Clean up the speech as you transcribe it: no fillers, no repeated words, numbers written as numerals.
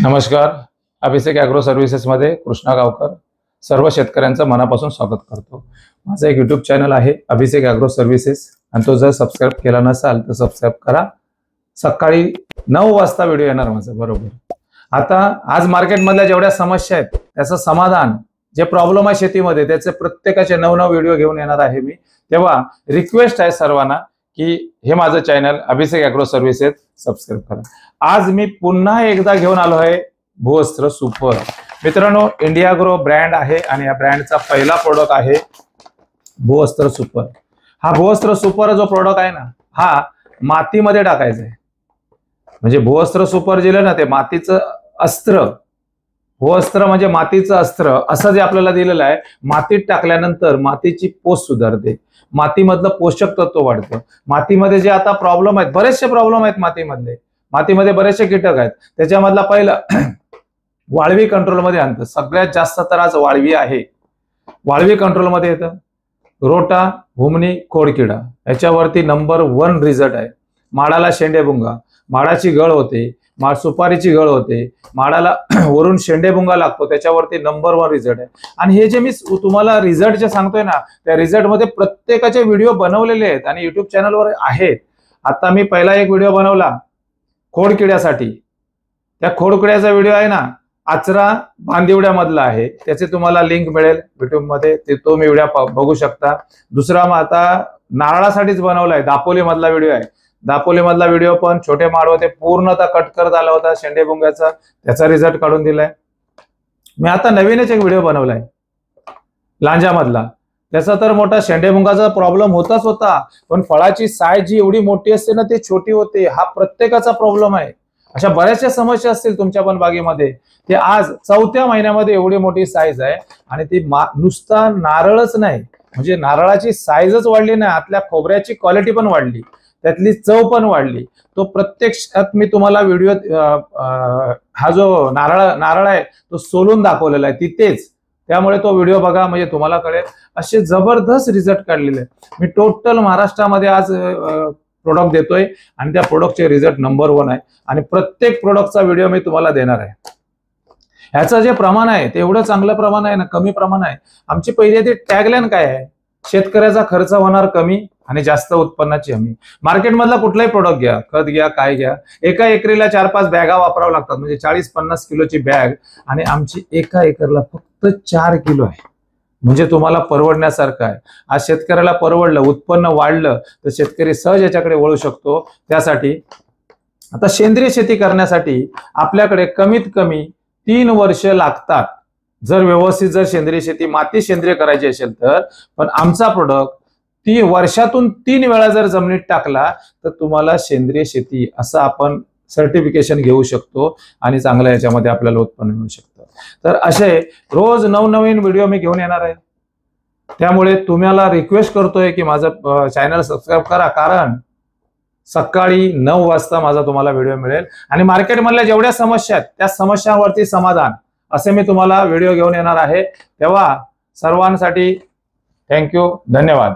नमस्कार. अभिषेक ॲग्रो सर्व्हिसेसमध्ये कृष्णा गावकर सर्व शेतकऱ्यांचं मनापासून स्वागत करतो. माझं एक यूट्यूब चॅनल आहे अभिषेक ॲग्रो सर्व्हिसेस, आणि तो जर सबस्क्राईब केला नसाल तर सबस्क्राईब करा. सकाळी 9 वाजता व्हिडिओ येणार माझा बरोबर. आता आज मार्केटमधल्या जेवढ्या समस्या आहेत त्याचं समाधान, जे प्रॉब्लेम आहे शेतीमध्ये त्याचे प्रत्येकाचे नवनव व्हिडिओ घेऊन येणार आहे मी. तेव्हा रिक्वेस्ट आहे सर्वांना की हे माझं चॅनल अभिषेक ॲग्रो सर्व्हिसेस सबस्क्राईब करा. आज मी पुन्हा एकदा घेऊन आलो आहे भूवस्त्र सुपर. मित्रांनो, इंडिया ग्रो ब्रँड आहे आणि या ब्रँडचा पहिला प्रोडक्ट आहे भूवस्त्र सुपर. हा भूवस्त्र सुपर जो प्रोडक्ट आहे ना, हा मातीमध्ये टाकायचा आहे. म्हणजे भूवस्त्र सुपर दिलं ना, ते मातीचं अस्त्र. भूवस्त्र म्हणजे मातीचं अस्त्र असं जे आपल्याला दिलेलं आहे. मातीत टाकल्यानंतर मातीची पोत सुधारते, मातीमधलं पोषक तत्व वाढतं. मातीमध्ये जे आता प्रॉब्लेम आहेत, बरेचसे प्रॉब्लेम आहेत मातीमध्ये बरेचसे कीटक आहेत. त्याच्यामधला पहिला वाळवी कंट्रोलमध्ये आणतं. सगळ्यात जास्त तर आज वाळवी आहे. वाळवी कंट्रोलमध्ये येतं. रोटा, हुमणी, खोडकिडा याच्यावरती नंबर 1 रिझल्ट आहे. माडाला शेंडेभुंगा, माडाची गळ होते, सुपारीची गळ होते, माडाला वरून शेंडेभुंगा लागतो, त्याच्यावरती नंबर 1 रिझल्ट आहे. आणि हे जे मी तुम्हाला रिझल्ट जे सांगतोय ना, त्या रिझल्ट मध्ये प्रत्येकाचे व्हिडिओ बनवलेले आहेत आणि युट्यूब चॅनलवर आहेत. आता मी पहिला एक व्हिडिओ बनवला खोडकिड्यासाठी. त्या खोडकिड्याचा व्हिडिओ आहे ना, आचरा बांदिवड्यामधला आहे. त्याचे तुम्हाला लिंक मिळेल युट्यूब मध्ये, तो मी व्हिडिओ बघू शकता. दुसरा मग आता नारळासाठीच बनवलाय, दापोली मधला व्हिडिओ आहे. दापोली मधला व्हिडिओ पण छोटे माड होते, पूर्णतः कट करत आला होता शेंडेभुंग्याचा, त्याचा रिझल्ट काढून दिलाय. मी आता नवीनच एक व्हिडिओ बनवलाय लांजा मधला. त्याचा तर मोठा शेंडेभुंगाचा प्रॉब्लेम होताच होता, पण फळाची साईज जी एवढी मोठी असते ना, ती छोटी होते. हा प्रत्येकाचा प्रॉब्लेम आहे. अशा बऱ्याचशा समस्या असतील तुमच्या पण बागेमध्ये. ते आज 4थ्या महिन्यामध्ये एवढी मोठी साईज आहे. आणि ती नुसता नारळच नाही, म्हणजे नारळाची साईजच वाढली नाही, आतल्या खोबऱ्याची क्वालिटी पण वाढली, त्यातली चव पण वाढली. तो प्रत्यक्षात मी तुम्हाला व्हिडिओ हा जो नारळ आहे तो सोलून दाखवलेला आहे तिथेच. त्यामुळे तो व्हिडिओ बघा, म्हणजे तुम्हाला कळेल. असे जबरदस्त रिझल्ट काढलेले. मी टोटल महाराष्ट्रामध्ये आज प्रोडक्ट देतोय आणि त्या प्रोडक्टचे रिझल्ट नंबर 1 आहे. आणि प्रत्येक प्रोडक्टचा व्हिडिओ मी तुम्हाला देणार आहे. ह्याचं जे प्रमाण आहे ते एवढं चांगलं प्रमाण आहे ना, कमी प्रमाण आहे. आमची पहिली ती टॅगलाईन काय आहे? शेतकऱ्याचा खर्च होणार कमी आणि जास्त उत्पन्नाची हमी. मार्केटमधला कुठलाही प्रोडक्ट घ्या, खत घ्या, काय घ्या, एका एकरीला 4-5 बॅगा वापरावं लागतात, म्हणजे 40-50 किलोची बॅग. आणि आमची एका एकरला फक्त 4 किलो आहे. म्हणजे तुम्हाला परवडण्यासारखं आहे. आज शेतकऱ्याला परवडलं, उत्पन्न वाढलं तर शेतकरी सहज याच्याकडे वळू शकतो. त्यासाठी आता सेंद्रिय शेती करण्यासाठी आपल्याकडे कमीत कमी 3 वर्ष लागतात, जर व्यवस्थित सेंद्रिय शेती माती सेंद्रिय करायची असेल तर. पण आमचा प्रोडक्ट वर्षातून 3 वेळा जर जमिनीत टाकला तर तुम्हाला सेंद्रिय शेती असं आपण सर्टिफिकेशन घेऊ शकतो आणि चांगलं याच्यामध्ये आपल्याला उत्पन्न मिळू शकतं. तर असे रोज नवनवीन व्हिडिओ मी घेऊन येणार आहे. त्यामुळे तुम्हाला रिक्वेस्ट करतोय की माझं चॅनल सबस्क्राईब करा, कारण सकाळी 9 वाजता माझा तुम्हाला व्हिडिओ मिळेल. आणि मार्केटमधल्या जेवढ्या समस्या आहेत त्या समस्यांवरती समाधान असे मी तुम्हाला व्हिडिओ घेऊन येणार आहे. तेव्हा सर्वांसाठी थँक्यू, धन्यवाद.